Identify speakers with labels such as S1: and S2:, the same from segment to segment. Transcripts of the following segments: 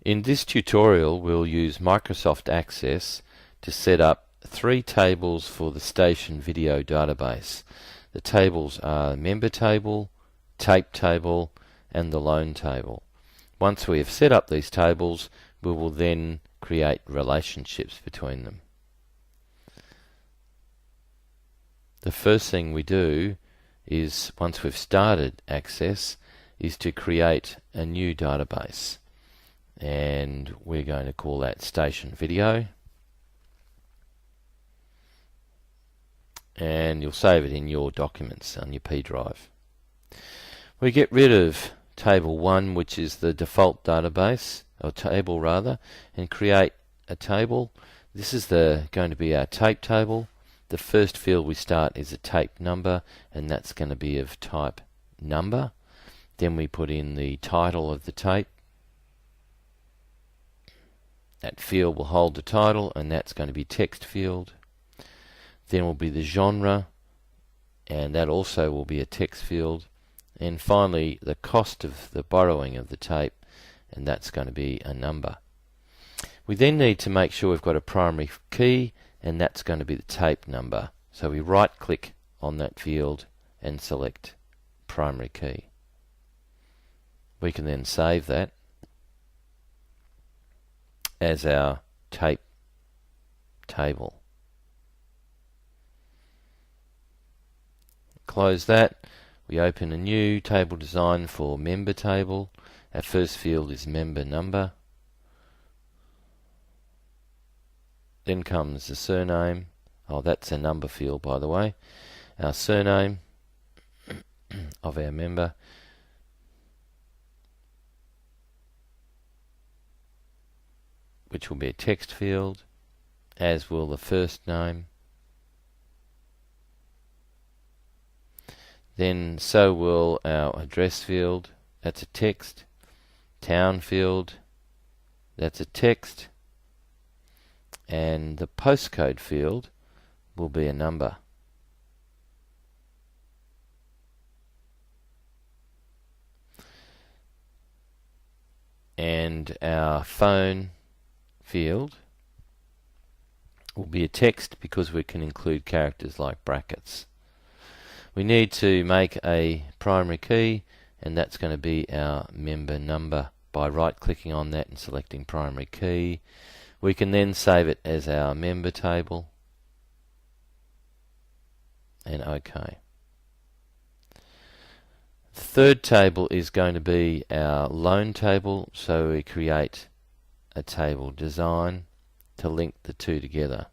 S1: In this tutorial we'll use Microsoft Access to set up 3 tables for the Station Video database. The tables are Member Table, Tape Table and the Loan Table. Once we have set up these tables, we will then create relationships between them. The first thing we do is, once we've started Access, is to create a new database. And we're going to call that Station Video. And you'll save it in your documents on your P drive. We get rid of Table 1, which is the default database, or table rather, and create a table. This is going to be our tape table. The first field we start is a tape number, and that's going to be of type number. Then we put in the title of the tape. That field will hold the title, and that's going to be text field. Then will be the genre, and that also will be a text field. And finally, the cost of the borrowing of the tape, and that's going to be a number. We then need to make sure we've got a primary key, and that's going to be the tape number. So we right click on that field and select primary key. We can then save that as our tape table. Close that. We open a new table design for Member Table. Our first field is member number. Then comes the surname. Oh, that's a number field, by the way. Our surname of our member. Which will be a text field, as will the first name. Then so will our address field, that's a text. Town field, that's a text. And the postcode field will be a number. And our phone field will be a text because we can include characters like brackets. We need to make a primary key, and that's going to be our member number. By right clicking on that and selecting primary key, we can then save it as our member table and OK. The third table is going to be our loan table, so we create a table design to link the two together.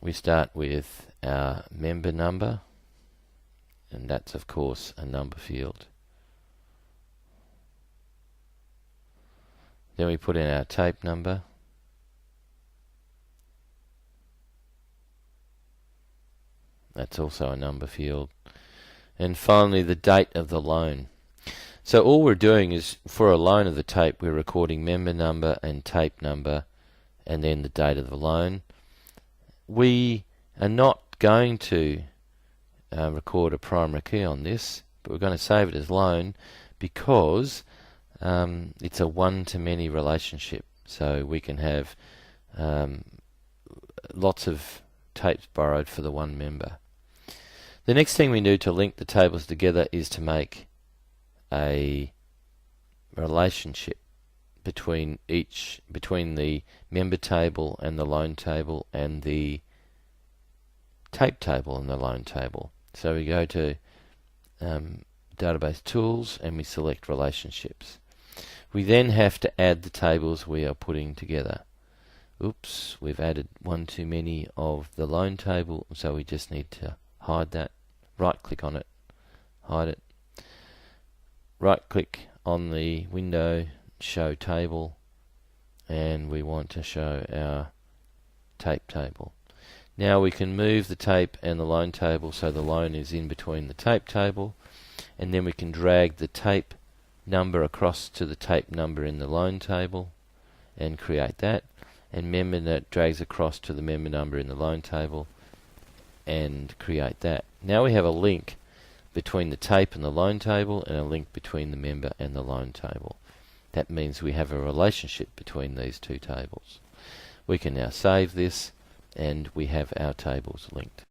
S1: We start with our member number, and that's of course a number field. Then we put in our tape number. That's also a number field. And finally the date of the loan. So all we're doing is, for a loan of the tape, we're recording member number and tape number and then the date of the loan. We are not going to record a primary key on this, but we're going to save it as loan because it's a one-to-many relationship. So we can have lots of tapes borrowed for the one member. The next thing we do to link the tables together is to make a relationship between the member table and the loan table and the tape table and the loan table. So we go to Database Tools and we select Relationships. We then have to add the tables we are putting together. Oops, we've added one too many of the loan table, so we just need to hide that. Right click on it, hide it. Right click on the window, show table, and we want to show our tape table. Now we can move the tape and the loan table so the loan is in between the tape table, and then we can drag the tape number across to the tape number in the loan table and create that. and member that drags across to the member number in the loan table and create that. Now we have a link between the tape and the loan table and a link between the member and the loan table. That means we have a relationship between these two tables. We can now save this and we have our tables linked.